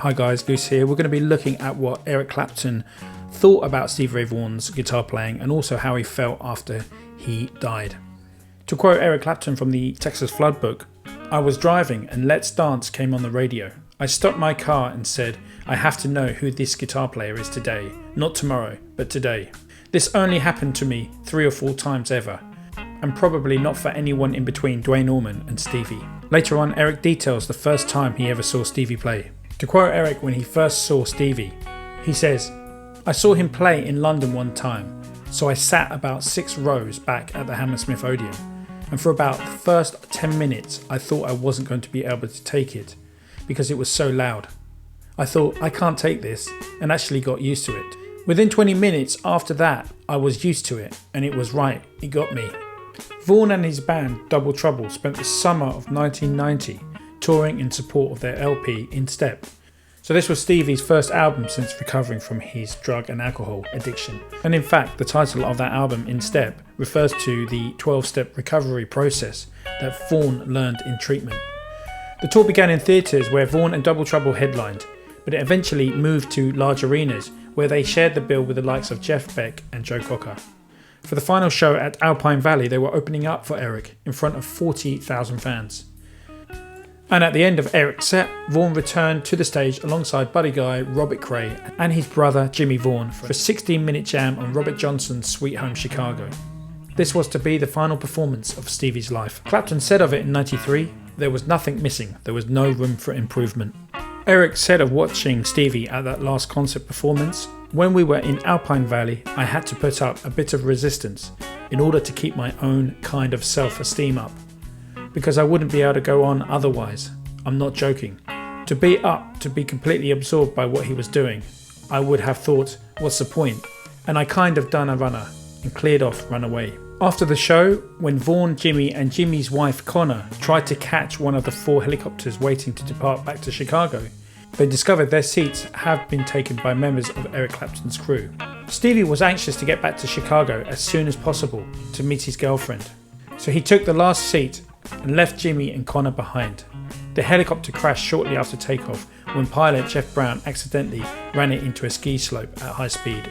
Hi guys, Goose here. We're going to be looking at what Eric Clapton thought about Stevie Ray Vaughan's guitar playing and also how he felt after he died. To quote Eric Clapton from the Texas Flood book, "I was driving and Let's Dance came on the radio. I stopped my car and said, I have to know who this guitar player is today, not tomorrow, but today. This only happened to me 3 or 4 times ever, and probably not for anyone in between Dwayne Allman and Stevie." Later on, Eric details the first time he ever saw Stevie play. To quote Eric when he first saw Stevie, he says, "I saw him play in London one time, so I sat about 6 rows back at the Hammersmith Odeon, and for about the first 10 minutes I thought I wasn't going to be able to take it because it was so loud. I thought, I can't take this, and actually got used to it. Within 20 minutes after that, I was used to it, and it was right, it got me." Vaughan and his band Double Trouble spent the summer of 1990 touring in support of their LP In Step. So this was Stevie's first album since recovering from his drug and alcohol addiction. And in fact, the title of that album, In Step, refers to the 12-step recovery process that Vaughan learned in treatment. The tour began in theatres where Vaughan and Double Trouble headlined, but it eventually moved to large arenas where they shared the bill with the likes of Jeff Beck and Joe Cocker. For the final show at Alpine Valley, they were opening up for Eric in front of 40,000 fans. And at the end of Eric's set, Vaughan returned to the stage alongside buddy guy Robert Cray and his brother Jimmy Vaughan for a 16-minute jam on Robert Johnson's Sweet Home Chicago. This was to be the final performance of Stevie's life. Clapton said of it in '93, "There was nothing missing, there was no room for improvement." Eric said of watching Stevie at that last concert performance, "When we were in Alpine Valley, I had to put up a bit of resistance in order to keep my own kind of self-esteem up, because I wouldn't be able to go on otherwise. I'm not joking. To be completely absorbed by what he was doing, I would have thought, what's the point? And I kind of done a runner and cleared off, run away." After the show, when Vaughan, Jimmy and Jimmy's wife Connor tried to catch one of the 4 helicopters waiting to depart back to Chicago, they discovered their seats have been taken by members of Eric Clapton's crew. Stevie was anxious to get back to Chicago as soon as possible to meet his girlfriend, so he took the last seat and left Jimmy and Connor behind. The helicopter crashed shortly after takeoff when pilot Jeff Brown accidentally ran it into a ski slope at high speed.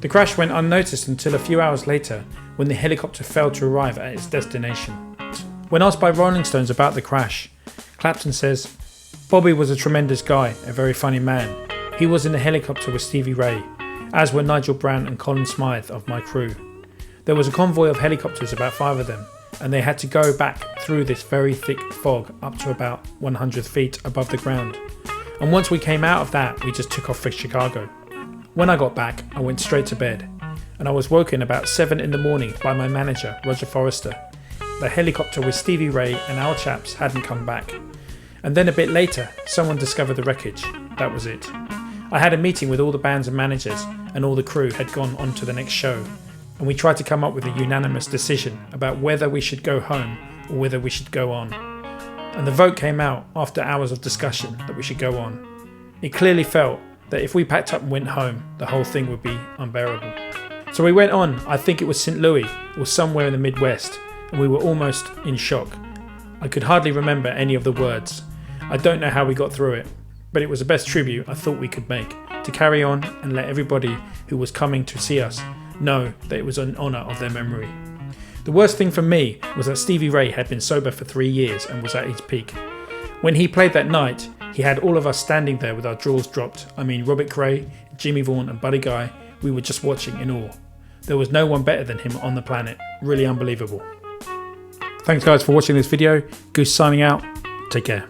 The crash went unnoticed until a few hours later when the helicopter failed to arrive at its destination. When asked by Rolling Stones about the crash, Clapton says, "Bobby was a tremendous guy, a very funny man. He was in the helicopter with Stevie Ray, as were Nigel Brown and Colin Smythe of my crew. There was a convoy of helicopters, about 5 of them, and they had to go back through this very thick fog up to about 100 feet above the ground. And once we came out of that, we just took off for Chicago. When I got back, I went straight to bed, and I was woken about 7 in the morning by my manager, Roger Forrester. The helicopter with Stevie Ray and our chaps hadn't come back. And then a bit later, someone discovered the wreckage. That was it. I had a meeting with all the bands and managers, and all the crew had gone on to the next show, and we tried to come up with a unanimous decision about whether we should go home or whether we should go on. And the vote came out after hours of discussion that we should go on. It clearly felt that if we packed up and went home, the whole thing would be unbearable. So we went on. I think it was St. Louis or somewhere in the Midwest, and we were almost in shock. I could hardly remember any of the words. I don't know how we got through it, but it was the best tribute I thought we could make, to carry on and let everybody who was coming to see us know that it was an honour of their memory. The worst thing for me was that Stevie Ray had been sober for 3 years and was at his peak. When he played that night, he had all of us standing there with our jaws dropped. I mean, Robert Cray, Jimmy Vaughan and Buddy Guy, we were just watching in awe. There was no one better than him on the planet. Really unbelievable. Thanks guys for watching this video. Goose signing out. Take care.